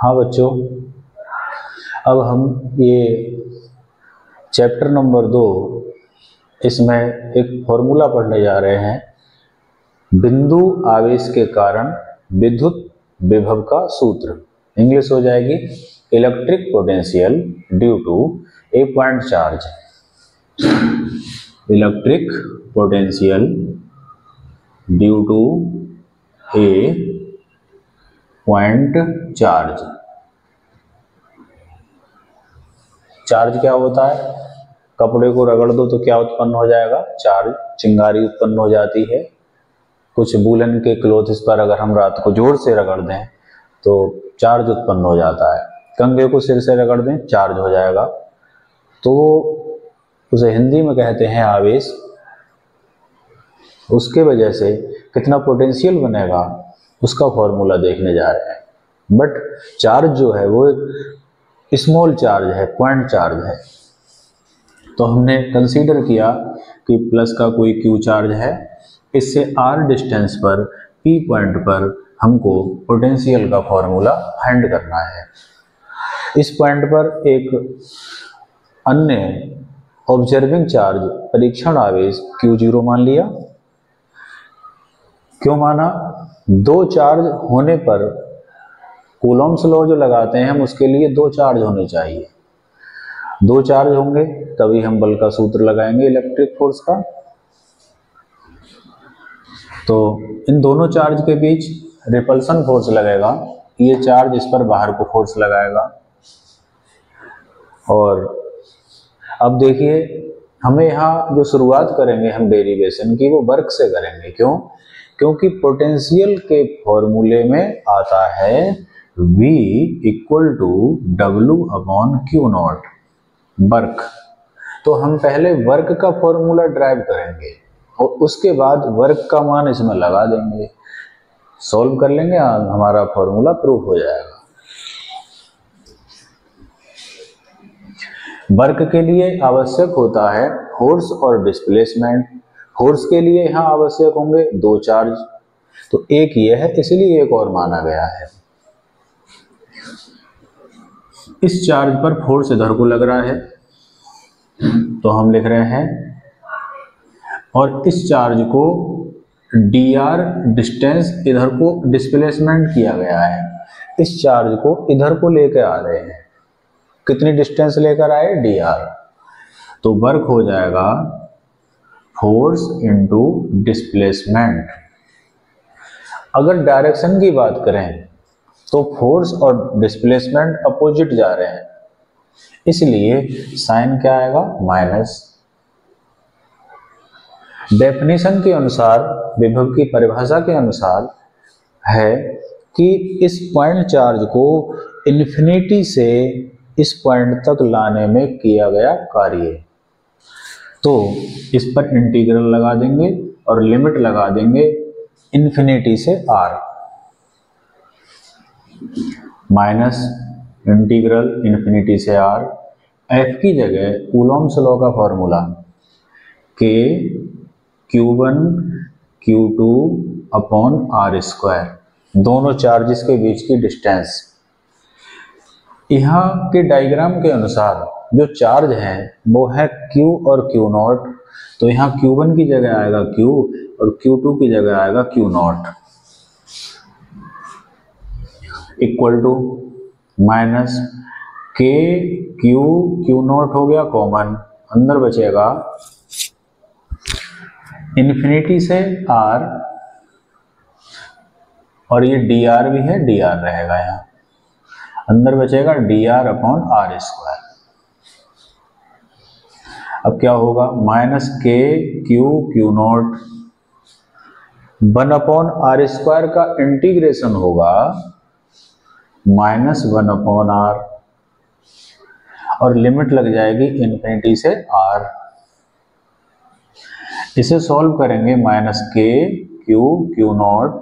हाँ बच्चों, अब हम ये चैप्टर नंबर 2 इसमें एक फॉर्मूला पढ़ने जा रहे हैं। बिंदु आवेश के कारण विद्युत विभव का सूत्र। इंग्लिश हो जाएगी electric potential due to a point charge. Electric potential due to a point charge. Charge क्या होता है? कपड़े को रगड़ दो तो क्या उत्पन्न हो जाएगा? चार्ज, चिंगारी उत्पन्न हो जाती है। कुछ वूलन के क्लोथ्स पर अगर हम रात को जोर से रगड़ दें तो चार्ज उत्पन्न हो जाता है। कंघे को सिर से रगड़ दें, चार्ज हो जाएगा। तो उसे हिंदी में कहते हैं आवेश। उसके वजह से कितना पोटेंशियल बनेगा उसका फॉर्मूला देखने जा रहे हैं। बट चार्ज जो है वो एक स्मॉल चार्ज है, पॉइंट चार्ज है। तो हमने कंसीडर किया कि प्लस का कोई क्यू चार्ज है, इससे आर डिस्टेंस पर पी पॉइंट पर हमको पोटेंशियल का फॉर्मूला फाइंड करना है। इस पॉइंट पर एक अन्य ऑब्जर्विंग चार्ज परीक्षण आवेश Q0 मान लिया। क्यों माना? दो चार्ज होने पर कूलॉम्स लॉ जो लगाते हैं हम, उसके लिए दो चार्ज होने चाहिए। दो चार्ज होंगे तभी हम बल का सूत्र लगाएंगे इलेक्ट्रिक फोर्स का। तो इन दोनों चार्ज के बीच रिपल्सन फोर्स लगेगा। ये चार्ज इस पर बाहर को फोर्स लगाएगा। और अब देखिए, हमें यहाँ जो शुरुआत करेंगे हम डेरिवेशन की, वो वर्क से करेंगे। क्यों? क्योंकि पोटेंशियल के फॉर्मूले में आता है V equal to W upon Q naught, work. तो हम पहले वर्क का फॉर्मूला ड्राइव करेंगे और उसके बाद वर्क का मान इसमें लगा देंगे, सॉल्व कर लेंगे, हमारा फॉर्मूला प्रूफ हो जाएगा। वर्क के लिए आवश्यक होता है फोर्स और डिस्प्लेसमेंट। फोर्स के लिए यहाँ आवश्यक होंगे दो चार्ज, तो एक ये है, इसलिए एक और माना गया है। इस चार्ज पर फोर्स इधर को लग रहा है तो हम लिख रहे हैं, और इस चार्ज को dr डिस्टेंस इधर को डिस्प्लेसमेंट किया गया है। इस चार्ज को इधर को लेकर आ रहे हैं। कितनी डिस्टेंस लेकर आए? dr। तो वर्क हो जाएगा फोर्स इनटू डिस्प्लेसमेंट। अगर डायरेक्शन की बात करें तो फोर्स और डिस्प्लेसमेंट अपोजिट जा रहे हैं, इसलिए साइन क्या आएगा? माइनस। डेफिनेशन के अनुसार, विभव की परिभाषा के अनुसार है कि इस पॉइंट चार्ज को इन्फिनिटी से इस पॉइंट तक लाने में किया गया कार्य। तो इस पर इंटीग्रल लगा देंगे और लिमिट लगा देंगे इन्फिनिटी से r, माइनस इंटीग्रल इन्फिनिटी से r। f की जगह कूलॉम्स लॉ का formula k Q1 Q2 upon r square, दोनों चार्जेस के बीच की डिस्टेंस। यहाँ के डायग्राम के अनुसार जो चार्ज है वो है Q और Q नॉट। तो यहाँ Q1 की जगह आएगा Q और Q2 की जगह आएगा Q naught, equal to minus K Q naught हो गया कॉमन, अंदर बचेगा इन्फिनिटी से r, और ये dr भी है, dr रहेगा यहाँ, अंदर बचेगा dr अपॉन आर स्क्वायर। अब क्या होगा? Minus K Q naught 1 upon r square का इंटीग्रेशन होगा माइनस 1 अपॉन r, और लिमिट लग जाएगी इन्फिनिटी से r। इसे सॉल्व करेंगे, माइनस K Q नॉट,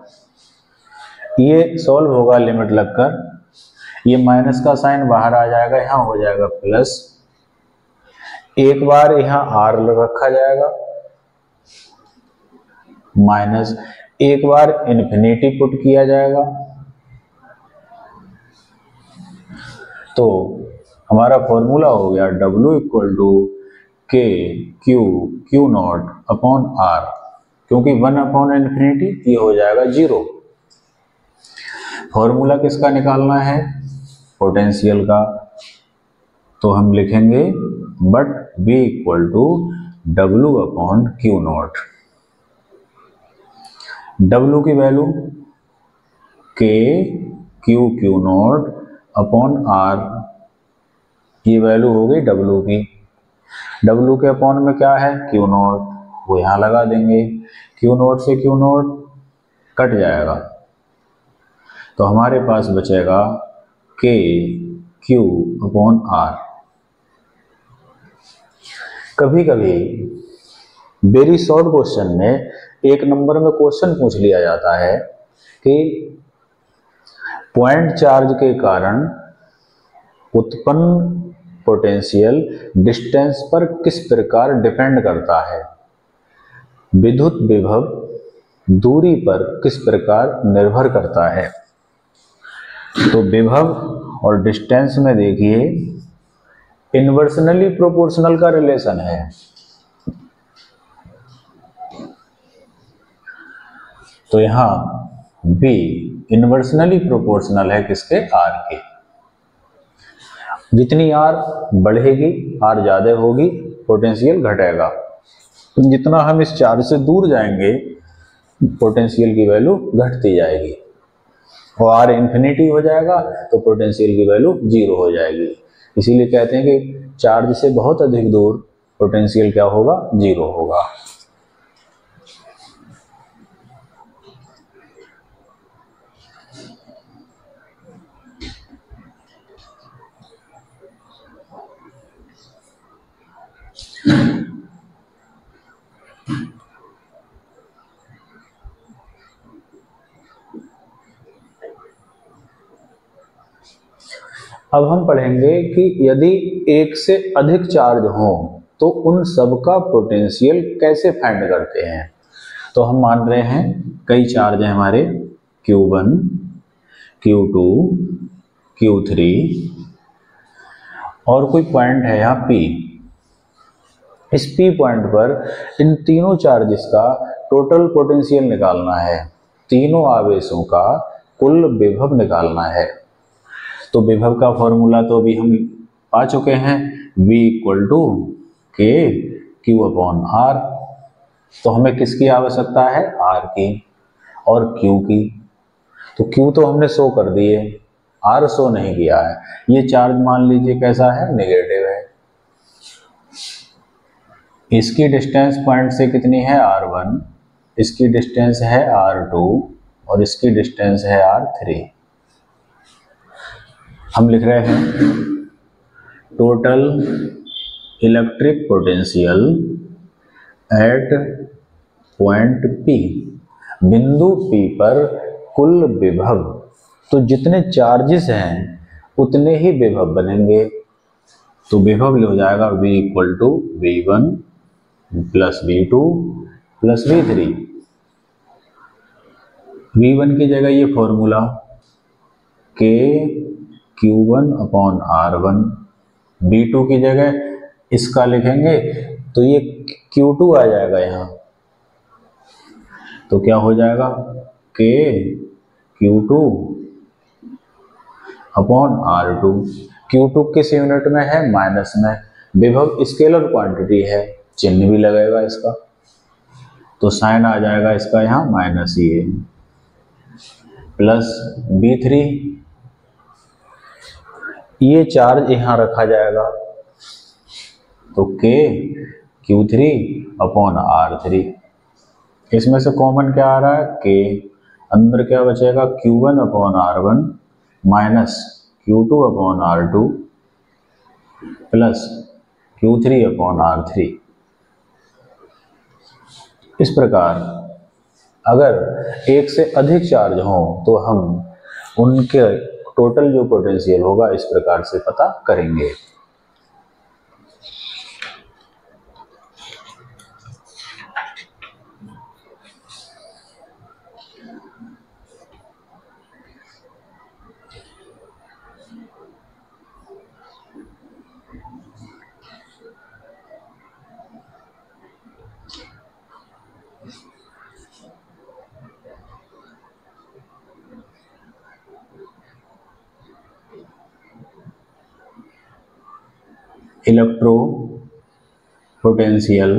ये सॉल्व होगा लिमिट लगकर, ये माइनस का साइन बाहर आ जाएगा, यहाँ हो जाएगा प्लस। एक बार यहाँ r रखा जाएगा, माइनस एक बार इन्फिनिटी पुट किया जाएगा, तो हमारा फॉर्मूला हो गया W इक्वल टू के क्यू नॉट अपॉन आर, क्योंकि 1 अपॉन इन्फिनिटी ये हो जाएगा 0। फॉर्मूला किसका निकालना है? पोटेंशियल का। तो हम लिखेंगे but B equal to W upon Q naught. W की वैल्यू के क्यू नॉट अपॉन आर, ये वैल्यू हो गई W की। W के अपॉन में क्या है? क्यू नॉट, वो यहाँ लगा देंगे। क्यू नॉट से क्यू नॉट कट जाएगा, तो हमारे पास बचेगा के क्यू अपॉन आर। कभी कभी वेरी शॉर्ट क्वेश्चन में 1 नंबर में क्वेश्चन पूछ लिया जाता है कि पॉइंट चार्ज के कारण उत्पन्न पोटेंशियल डिस्टेंस पर किस प्रकार डिपेंड करता है, विद्युत विभव दूरी पर किस प्रकार निर्भर करता है। तो विभव और डिस्टेंस में देखिए इन्वर्सनली प्रोपोर्शनल का रिलेशन है। तो यहां B इन्वर्सनली प्रोपोर्शनल है किसके? R के। जितनी R बढ़ेगी, R ज्यादा होगी, पोटेंशियल घटेगा। जितना हम इस चार्ज से दूर जाएंगे पोटेंशियल की वैल्यू घटती जाएगी, और R इन्फिनिटी हो जाएगा तो पोटेंशियल की वैल्यू 0 हो जाएगी। इसीलिए कहते हैं कि चार्ज से बहुत अधिक दूर पोटेंशियल क्या होगा? 0 होगा। अब हम पढ़ेंगे कि यदि एक से अधिक चार्ज हो तो उन सब का पोटेंशियल कैसे फाइंड करते हैं। तो हम मान रहे हैं कई चार्ज हैं हमारे, Q1, Q2, Q3 और कोई पॉइंट है यहाँ P। इस P पॉइंट पर इन तीनों चार्जेस का टोटल पोटेंशियल निकालना है, तीनों आवेशों का कुल विभव निकालना है। तो विभव का फॉर्मूला तो अभी हम पा चुके हैं, V इक्वल टू के क्यू अपॉन आर। तो हमें किसकी आवश्यकता है? R की और Q की। तो Q तो हमने शो कर दिए, R शो नहीं किया है। ये चार्ज मान लीजिए कैसा है? नेगेटिव है। इसकी डिस्टेंस पॉइंट से कितनी है? R1, इसकी डिस्टेंस है R2 और इसकी डिस्टेंस है R3। हम लिख रहे हैं total electric potential at point P, बिंदु P पर कुल विभव। तो जितने चार्जेस हैं उतने ही विभव बनेंगे। तो विभव हो जाएगा V equal to V1 plus V2 plus V3। V1 की जगह ये फॉर्मूला के Q1 अपॉन R1, V2 की जगह इसका लिखेंगे तो ये Q2 आ जाएगा यहाँ। तो क्या हो जाएगा? के Q2 अपॉन R2। Q2 किस यूनिट में है? माइनस में। विभव स्केलर क्वांटिटी है, चिन्ह भी लगेगा इसका, तो साइन आ जाएगा इसका यहाँ माइनस ही है, प्लस V3। ये चार्ज यहाँ रखा जाएगा तो के Q3 अपॉन R3। इसमें से कॉमन क्या आ रहा है? के। अंदर क्या बचेगा? Q1 upon R1 minus Q2 upon R2 plus Q3 upon R3। इस प्रकार अगर एक से अधिक चार्ज हो तो हम उनके टोटल जो पोटेंशियल होगा इस प्रकार से पता करेंगे। Electro potential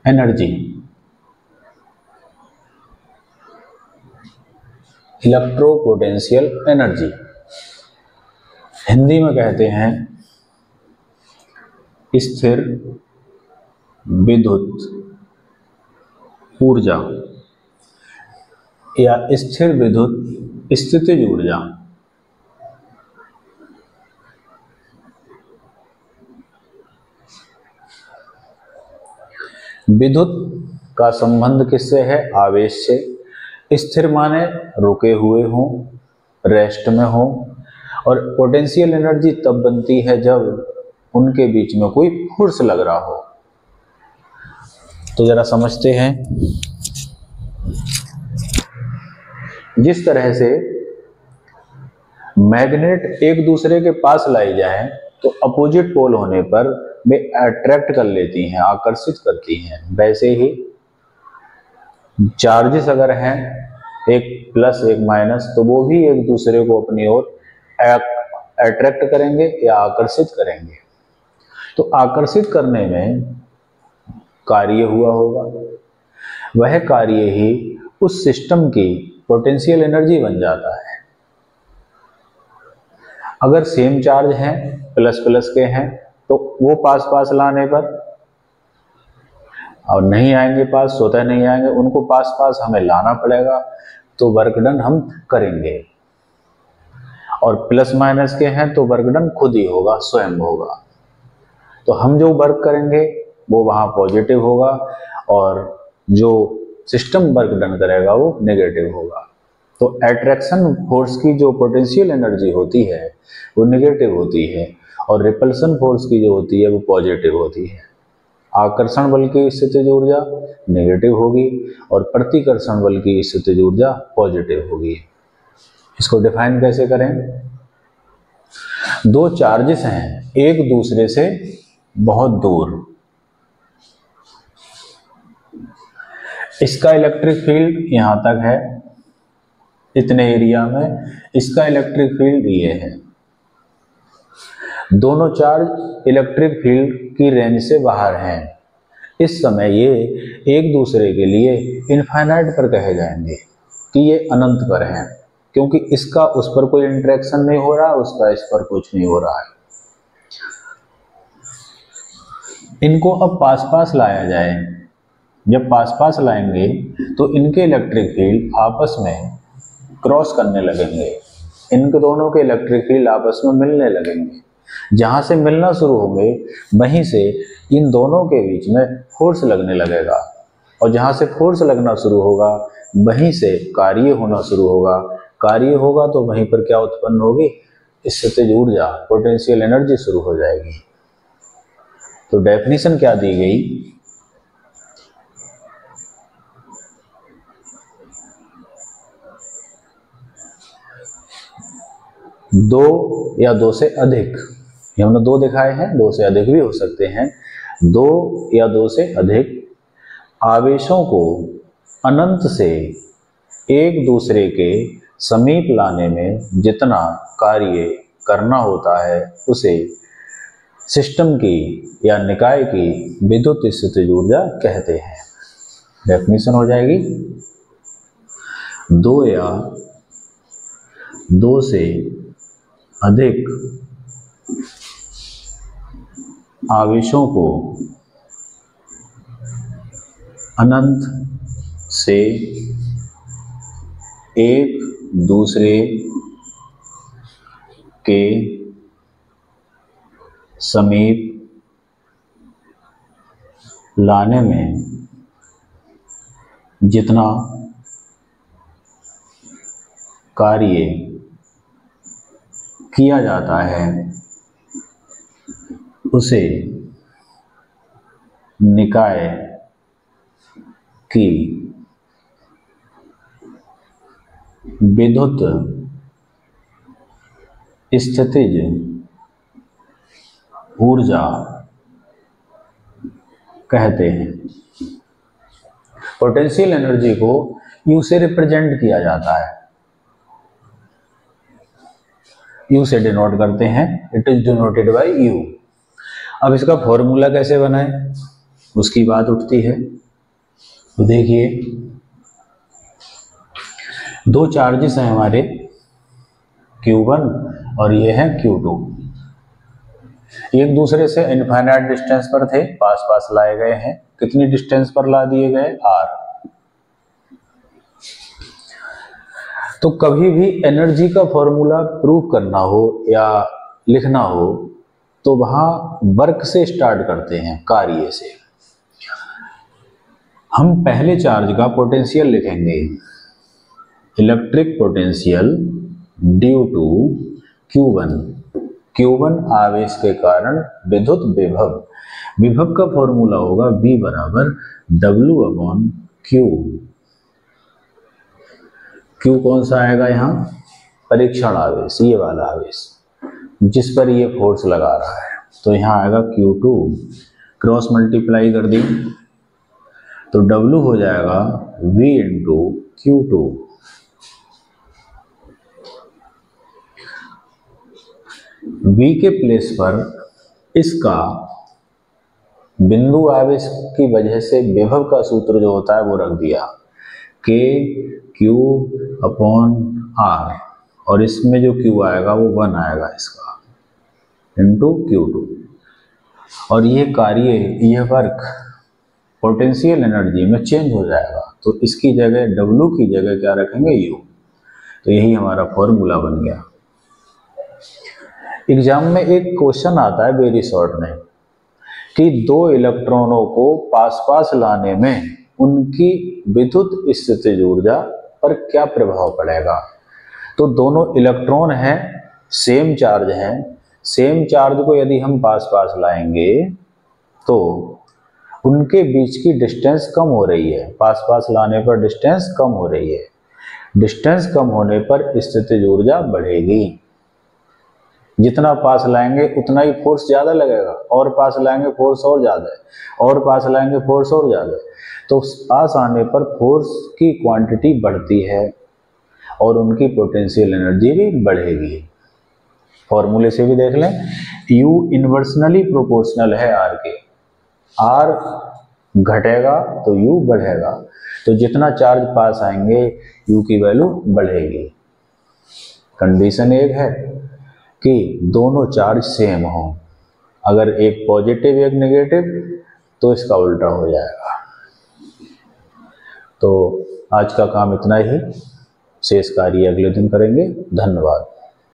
energy, electro potential energy Hindi में कहते हैं स्थिर विद्युत ऊर्जा या स्थिर विद्युत स्थितिज ऊर्जा। विद्युत का संबंध किससे है? आवेश से। स्थिर माने रुके हुए हों, रेस्ट में हों, और पोटेंशियल एनर्जी तब बनती है जब उनके बीच में कोई फोर्स लग रहा हो। तो जरा समझते हैं, जिस तरह से मैग्नेट एक दूसरे के पास लाई जाए तो अपोजिट पोल होने पर वे अट्रैक्ट कर लेती हैं, आकर्षित करती हैं, वैसे ही चार्जेस अगर हैं एक प्लस एक माइनस तो वो भी एक दूसरे को अपनी ओर अट्रैक्ट करेंगे या आकर्षित करेंगे। तो आकर्षित करने में कार्य हुआ होगा, वह कार्य ही उस सिस्टम की पोटेंशियल एनर्जी बन जाता है। अगर सेम चार्ज हैं, प्लस प्लस के हैं, तो वो पास पास लाने पर, और नहीं आएंगे पास, स्वतः नहीं आएंगे, उनको पास पास हमें लाना पड़ेगा, तो वर्क डन हम करेंगे। और प्लस माइनस के हैं तो वर्क डन खुद ही होगा, स्वयं होगा। तो हम जो वर्क करेंगे वो वहाँ पॉजिटिव होगा, और जो सिस्टम वर्क डन करेगा वो नेगेटिव होगा। तो अट्रैक्शन फोर्स की जो पोटेंशियल एनर्जी होती है वो नेगेटिव होती है, और रिपल्सन फोर्स की जो होती है वो पॉजिटिव होती है। आकर्षण बल की स्थितिज ऊर्जा नेगेटिव होगी और प्रतिकर्षण बल की स्थितिज ऊर्जा पॉजिटिव होगी। इसको डिफाइन कैसे करें? दो चार्जेस हैं एक दूसरे से बहुत दूर, इसका इलेक्ट्रिक फील्ड यहां तक है, इतने एरिया में, इसका इलेक्ट्रिक फील्ड ये है। दोनों चार्ज इलेक्ट्रिक फील्ड की रेंज से बाहर हैं। इस समय ये एक दूसरे के लिए इनफाइनाइट पर कहे जाएंगे कि ये अनंत पर हैं, क्योंकि इसका उस पर कोई इंटरेक्शन नहीं हो रहा, उसका इस पर कुछ नहीं हो रहा है। इनको अब पास पास लाया जाए। जब पास पास लाएंगे तो इनके इलेक्ट्रिक फील्ड आपस में क्रॉस करने लगेंगे, इनके दोनों के इलेक्ट्रिक फील्ड आपस में मिलने लगेंगे। जहां से मिलना शुरू होंगे वहीं से इन दोनों के बीच में फोर्स लगने लगेगा, और जहां से फोर्स लगना शुरू होगा वहीं से कार्य होना शुरू होगा। कार्य होगा तो वहीं पर क्या उत्पन्न होगी? स्थितिज ऊर्जा, पोटेंशियल एनर्जी शुरू हो जाएगी। तो डेफिनेशन क्या दी गई? दो या दो से अधिक, ये हमने दो दिखाए हैं, दो से अधिक भी हो सकते हैं। दो या दो से अधिक आवेशों को अनंत से एक दूसरे के समीप लाने में जितना कार्य करना होता है उसे सिस्टम की या निकाय की विद्युत स्थितिज ऊर्जा कहते हैं। डेफिनेशन हो जाएगी, दो या दो से अधिक आवेशों को अनंत से एक दूसरे के समीप लाने में जितना कार्य किया जाता है उसे निकाय की विद्युत स्थितिज ऊर्जा कहते हैं। पोटेंशियल एनर्जी को यू से रिप्रेजेंट किया जाता है। U से डिनोट करते हैं, it is denoted by U। अब इसका फॉर्मूला कैसे बनाएं, उसकी बात उठती है। तो देखिए, दो चार्जेस हैं हमारे, Q1 और ये है Q2। एक दूसरे से इनफाइनाइट डिस्टेंस पर थे, पास पास लाए गए हैं। कितनी डिस्टेंस पर ला दिए गए, R। तो कभी भी एनर्जी का फॉर्मूला प्रूव करना हो या लिखना हो तो वहां वर्क से स्टार्ट करते हैं, कार्य से। हम पहले चार्ज का पोटेंशियल लिखेंगे, electric potential due to Q1। Q1 आवेश के कारण विद्युत विभव, विभव का फॉर्मूला होगा V बराबर W/Q। Q कौन सा आएगा यहाँ, परीक्षण आवेश, ये वाला आवेश जिस पर ये फोर्स लगा रहा है। तो यहाँ आएगा Q2, क्रॉस मल्टीप्लाई कर दी तो W हो जाएगा V इंटू Q2। V के प्लेस पर इसका बिंदु आवेश की वजह से विभव का सूत्र जो होता है वो रख दिया, K/R, और इसमें जो Q आएगा वो 1 आएगा इसका, इंटू Q2। और ये कार्य, ये वर्क पोटेंशियल एनर्जी में चेंज हो जाएगा, तो इसकी जगह W की जगह क्या रखेंगे, U। तो यही हमारा फॉर्मूला बन गया। एग्जाम में एक क्वेश्चन आता है वेरी शॉर्ट में कि दो इलेक्ट्रॉनों को पास पास लाने में उनकी विद्युत स्थितिज ऊर्जा पर क्या प्रभाव पड़ेगा। तो दोनों इलेक्ट्रॉन हैं, सेम चार्ज हैं, सेम चार्ज को यदि हम पास पास लाएंगे तो उनके बीच की डिस्टेंस कम हो रही है, पास पास लाने पर डिस्टेंस कम हो रही है। डिस्टेंस कम होने पर स्थितिज ऊर्जा बढ़ेगी, जितना पास लाएंगे उतना ही फोर्स ज्यादा लगेगा, और पास लाएंगे फोर्स और ज्यादा है, और पास लाएंगे फोर्स और ज्यादा है। तो पास आने पर फोर्स की क्वांटिटी बढ़ती है और उनकी पोटेंशियल एनर्जी भी बढ़ेगी। फॉर्मूले से भी देख लें, U इन्वर्सनली प्रोपोर्शनल है R के, R घटेगा तो U बढ़ेगा, तो जितना चार्ज पास आएंगे U की वैल्यू बढ़ेगी। कंडीशन एक है कि दोनों चार्ज सेम हो, अगर एक पॉजिटिव एक नेगेटिव तो इसका उल्टा हो जाएगा। तो आज का काम इतना ही, शेष कार्य अगले दिन करेंगे। धन्यवाद।